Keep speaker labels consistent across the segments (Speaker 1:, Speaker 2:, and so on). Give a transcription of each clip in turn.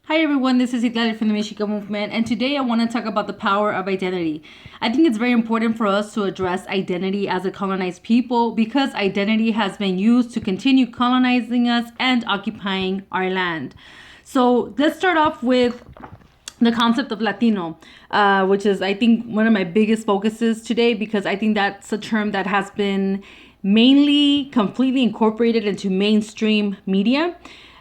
Speaker 1: Hi everyone, this is Citlalli from the Mexican movement, and today I want to talk about the power of identity. I think it's very important for us to address identity as a colonized people because identity has been used to continue colonizing us and occupying our land. So let's start off with the concept of Latino, which is, I think, one of my biggest focuses today because I think that's a term that has been mainly completely incorporated into mainstream media.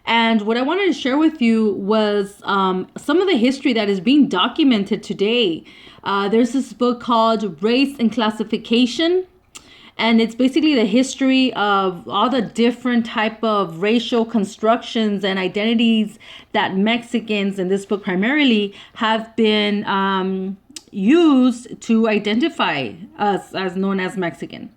Speaker 1: And what I wanted to share with you was some of the history that is being documented today. There's this book called Race and Classification, and it's basically the history of all the different type of racial constructions and identities that Mexicans, in this book primarily, have been used to identify us as known as Mexican.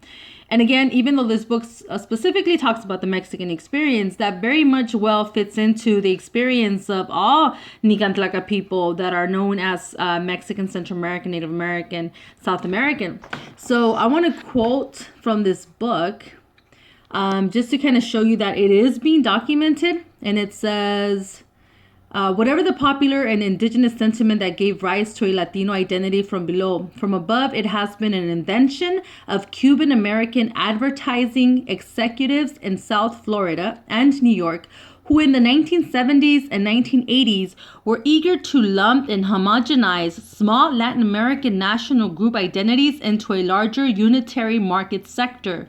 Speaker 1: And again, even though this book specifically talks about the Mexican experience, that very much well fits into the experience of all Nicantlaca people that are known as Mexican, Central American, Native American, South American. So I want to quote from this book just to kind of show you that it is being documented. And it says, whatever the popular and indigenous sentiment that gave rise to a Latino identity from below, from above, it has been an invention of Cuban American advertising executives in South Florida and New York, who in the 1970s and 1980s were eager to lump and homogenize small Latin American national group identities into a larger unitary market sector.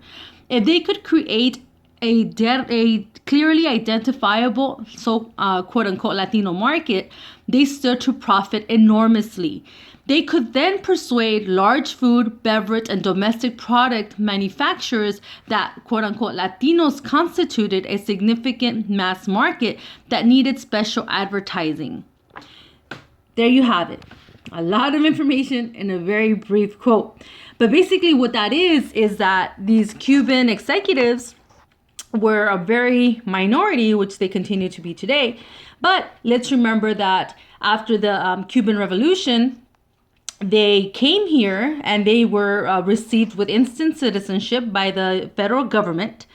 Speaker 1: If they could create a clearly identifiable, quote unquote, Latino market, they stood to profit enormously. They could then persuade large food, beverage, and domestic product manufacturers that, quote unquote, Latinos constituted a significant mass market that needed special advertising. There you have it. A lot of information in a very brief quote. But basically what that is that these Cuban executives were a very minority, which they continue to be today. But let's remember that after the Cuban Revolution, they came here and they were received with instant citizenship by the federal government.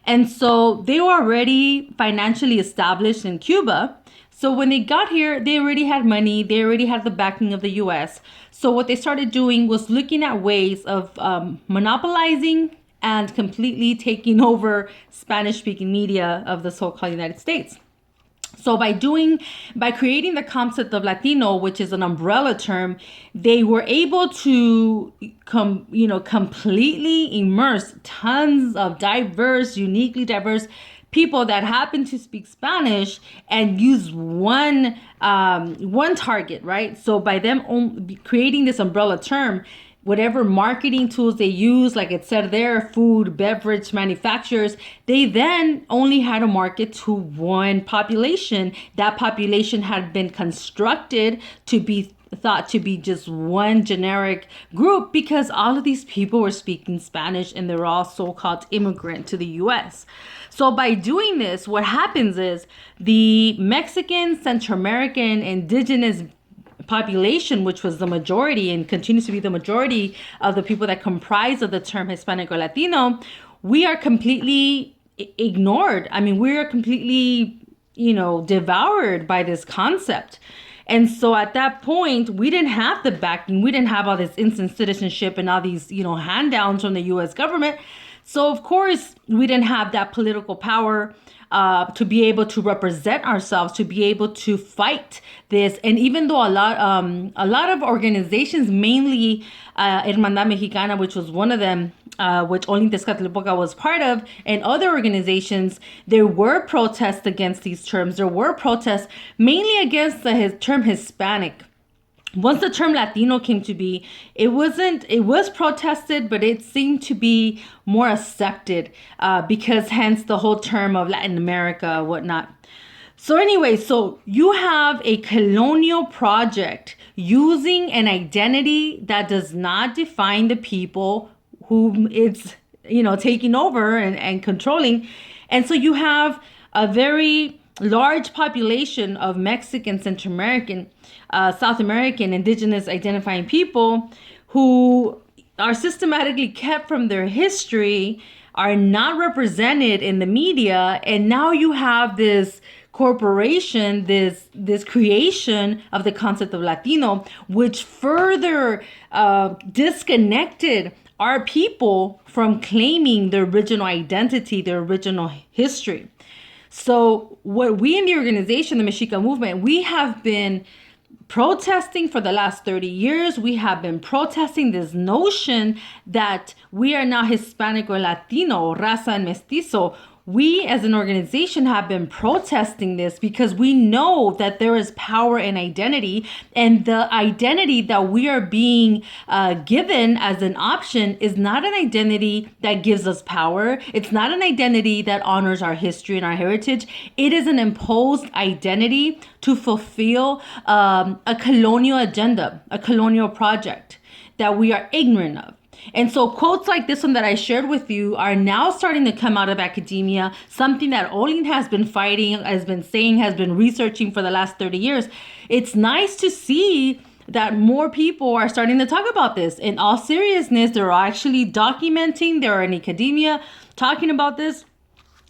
Speaker 1: And so they were already financially established in Cuba. So when they got here, they already had money. They already had the backing of the U.S. So what they started doing was looking at ways of monopolizing and completely taking over Spanish-speaking media of the so-called United States. So by creating the concept of Latino, which is an umbrella term, they were able to completely immerse tons of uniquely diverse people that happen to speak Spanish and use one target, right? So by them creating this umbrella term, whatever marketing tools they use, like it said there, food, beverage manufacturers, they then only had to market to one population. That population had been constructed to be thought to be just one generic group because all of these people were speaking Spanish and they're all so-called immigrant to the US. So by doing this, what happens is the Mexican, Central American, indigenous population, which was the majority and continues to be the majority of the people that comprise of the term Hispanic or Latino, we are completely ignored. I mean, we are completely, devoured by this concept. And so at that point, we didn't have the backing. We didn't have all this instant citizenship and all these, handouts from the U.S. government. So, of course, we didn't have that political power to be able to represent ourselves, to be able to fight this. And even though a lot of organizations, mainly Hermandad Mexicana, which was one of them, which only Tezcatlipoca was part of, and other organizations, there were protests against these terms. There were protests mainly against the term Hispanic. Once the term Latino came to be, it was protested, but it seemed to be more accepted because hence the whole term of Latin America, whatnot. So anyway, so you have a colonial project using an identity that does not define the people whom it's, taking over and controlling. And so you have a very large population of Mexican, Central American, South American, indigenous identifying people who are systematically kept from their history, are not represented in the media. And now you have this corporation, this creation of the concept of Latino, which further disconnected our people from claiming their original identity, their original history. So what we in the organization, the Mexica movement, we have been protesting for the last 30 years. We have been protesting this notion that we are not Hispanic or Latino, raza and mestizo. We as an organization have been protesting this because we know that there is power in identity, and the identity that we are being given as an option is not an identity that gives us power. It's not an identity that honors our history and our heritage. It is an imposed identity to fulfill a colonial agenda, a colonial project that we are ignorant of. And so quotes like this one that I shared with you are now starting to come out of academia, something that Olin has been fighting, has been saying, has been researching for the last 30 years. It's nice to see that more people are starting to talk about this. In all seriousness, they're actually documenting, they're in academia talking about this.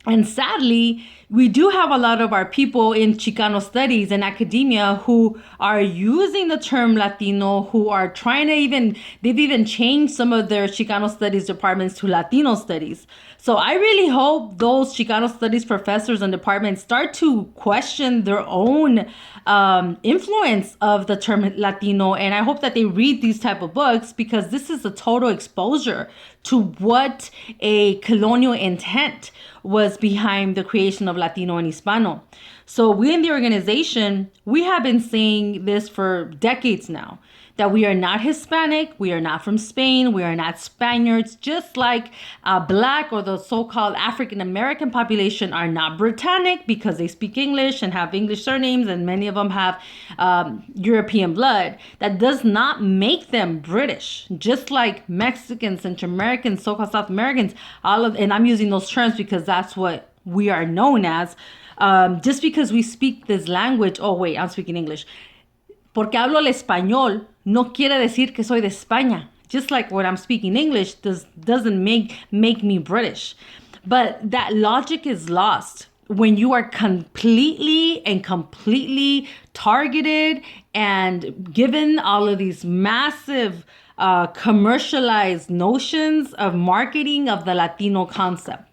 Speaker 1: And sadly, we do have a lot of our people in Chicano studies and academia who are using the term Latino, who are trying to they've even changed some of their Chicano studies departments to Latino studies. So I really hope those Chicano studies professors and departments start to question their own influence of the term Latino. And I hope that they read these type of books, because this is a total exposure to what a colonial intent was behind the creation of Latino and Hispano. So we in the organization, we have been saying this for decades now, that we are not Hispanic, we are not from Spain, we are not Spaniards, just like Black or the so-called African American population are not Britannic because they speak English and have English surnames, and many of them have European blood. That does not make them British. Just like Mexicans, Central Americans, so-called South Americans, and I'm using those terms because that's what we are known as. Just because we speak this language, oh wait, I'm speaking English. Porque hablo el español no quiere decir que soy de España. Just like when I'm speaking English doesn't make me British. But that logic is lost when you are completely targeted and given all of these massive commercialized notions of marketing of the Latino concept.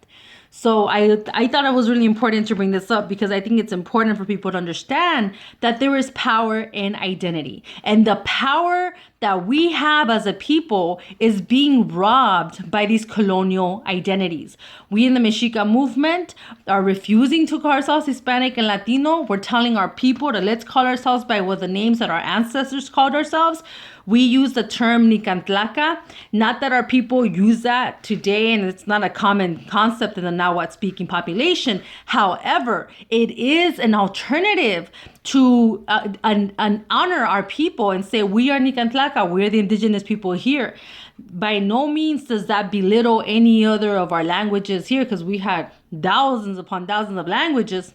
Speaker 1: So I thought it was really important to bring this up, because I think it's important for people to understand that there is power in identity. And the power that we have as a people is being robbed by these colonial identities. We in the Mexica movement are refusing to call ourselves Hispanic and Latino. We're telling our people to let's call ourselves by what the names that our ancestors called ourselves. We use the term Nicantlaca. Not that our people use that today, and it's not a common concept in the Nahuatl speaking population. However, it is an alternative to honor our people and say we are Nicantlaca, we're the indigenous people here. By no means does that belittle any other of our languages here, because we had thousands upon thousands of languages.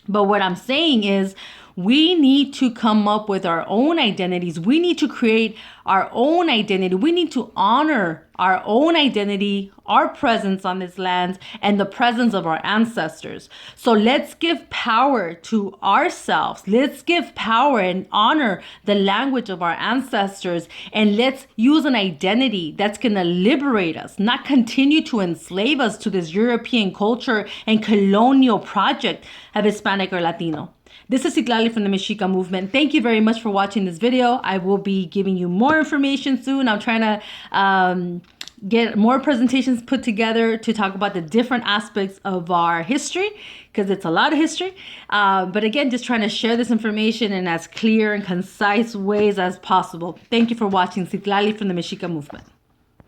Speaker 1: But what I'm saying is we need to come up with our own identities. We need to create our own identity. We need to honor our own identity, our presence on this land, and the presence of our ancestors. So let's give power to ourselves. Let's give power and honor the language of our ancestors. And let's use an identity that's going to liberate us, not continue to enslave us to this European culture and colonial project of Hispanic or Latino. This is Citlalli from the Mexica movement. Thank you very much for watching this video. I will be giving you more information soon. I'm trying to get more presentations put together to talk about the different aspects of our history, because it's a lot of history. But again, just trying to share this information in as clear and concise ways as possible. Thank you for watching. Citlalli from the Mexica movement.